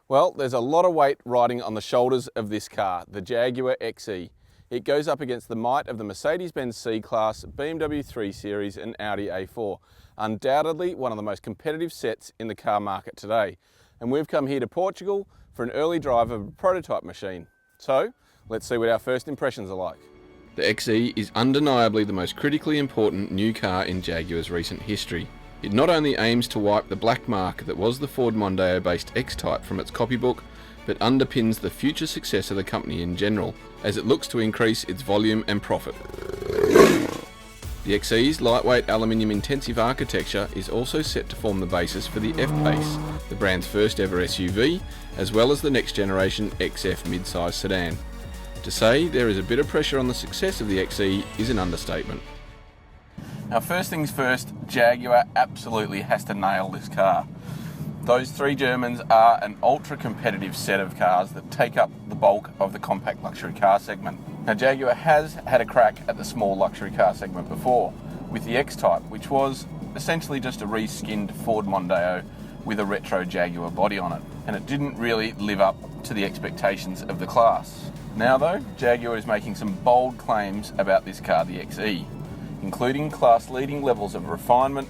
Well, there's a lot of weight riding on the shoulders of this car, the Jaguar XE. It goes up against the might of the Mercedes-Benz C-Class, BMW 3 Series and Audi A4. Undoubtedly one of the most competitive sets in the car market today. And we've come here to Portugal for an early drive of a prototype machine. So, let's see what our first impressions are like. The XE is undeniably the most critically important new car in Jaguar's recent history. It not only aims to wipe the black mark that was the Ford Mondeo-based X-Type from its copybook, but underpins the future success of the company in general, as it looks to increase its volume and profit. The XE's lightweight aluminium intensive architecture is also set to form the basis for the F-Pace, the brand's first ever SUV, as well as the next generation XF mid-size sedan. To say there is a bit of pressure on the success of the XE is an understatement. Now, first things first, Jaguar absolutely has to nail this car. Those three Germans are an ultra competitive set of cars that take up the bulk of the compact luxury car segment. Now, Jaguar has had a crack at the small luxury car segment before with the X-Type, which was essentially just a reskinned Ford Mondeo with a retro Jaguar body on it, and it didn't really live up to the expectations of the class. Now though, Jaguar is making some bold claims about this car, the XE, including class-leading levels of refinement,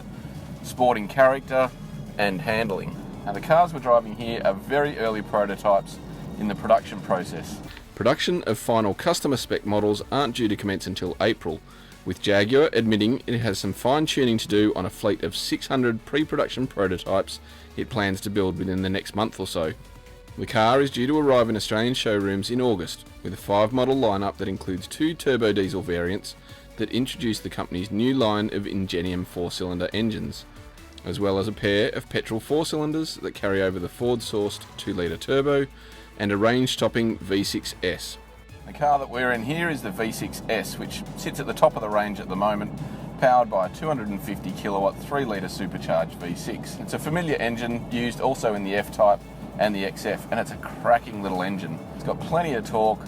sporting character and handling. Now, the cars we're driving here are very early prototypes in the production process. Production of final customer spec models aren't due to commence until April, with Jaguar admitting it has some fine-tuning to do on a fleet of 600 pre-production prototypes it plans to build within the next month or so. The car is due to arrive in Australian showrooms in August, with a 5-model lineup that includes 2 turbo diesel variants that introduce the company's new line of Ingenium 4-cylinder engines, as well as a pair of petrol 4-cylinders that carry over the Ford-sourced 2-litre turbo and a range-topping V6S. The car that we're in here is the V6S, which sits at the top of the range at the moment, powered by a 250 kilowatt 3-litre supercharged V6. It's a familiar engine used also in the F-Type and the XF, and it's a cracking little engine. It's got plenty of torque,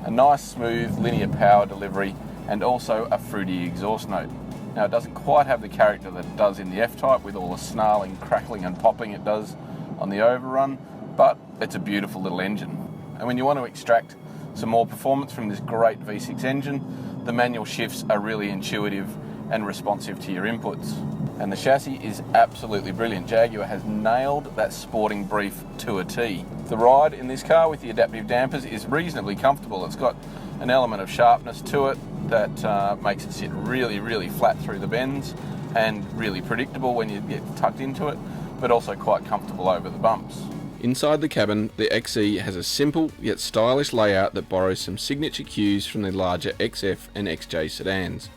a nice smooth linear power delivery, and also a fruity exhaust note. Now, it doesn't quite have the character that it does in the F-Type with all the snarling, crackling and popping it does on the overrun, but it's a beautiful little engine. And when you want to extract some more performance from this great V6 engine, the manual shifts are really intuitive and responsive to your inputs. And the chassis is absolutely brilliant. Jaguar has nailed that sporting brief to a T. The ride in this car with the adaptive dampers is reasonably comfortable. It's got an element of sharpness to it that makes it sit really, really flat through the bends and really predictable when you get tucked into it, but also quite comfortable over the bumps. Inside the cabin, the XE has a simple yet stylish layout that borrows some signature cues from the larger XF and XJ sedans,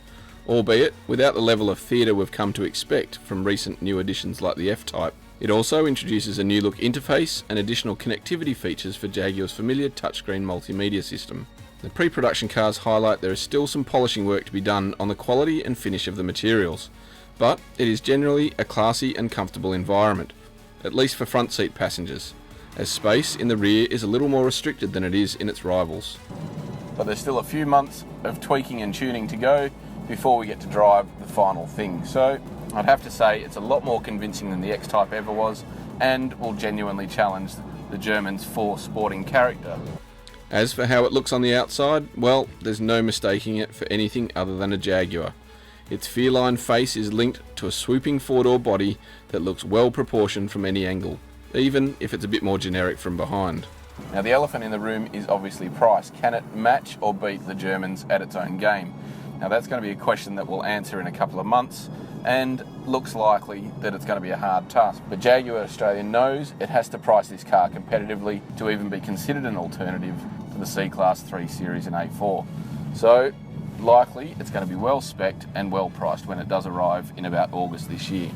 albeit without the level of theatre we've come to expect from recent new additions like the F-Type. It also introduces a new look interface and additional connectivity features for Jaguar's familiar touchscreen multimedia system. The pre-production cars highlight there is still some polishing work to be done on the quality and finish of the materials, but it is generally a classy and comfortable environment, at least for front seat passengers, as space in the rear is a little more restricted than it is in its rivals. But there's still a few months of tweaking and tuning to go before we get to drive the final thing. So I'd have to say it's a lot more convincing than the X-Type ever was, and will genuinely challenge the Germans for sporting character. As for how it looks on the outside, well, there's no mistaking it for anything other than a Jaguar. Its feline face is linked to a swooping four-door body that looks well proportioned from any angle, even if it's a bit more generic from behind. Now, the elephant in the room is obviously price. Can it match or beat the Germans at its own game? Now, that's going to be a question that we'll answer in a couple of months, and looks likely that it's going to be a hard task. But Jaguar Australia knows it has to price this car competitively to even be considered an alternative to the C-Class 3 Series and A4. So, likely it's going to be well spec'd and well priced when it does arrive in about August this year.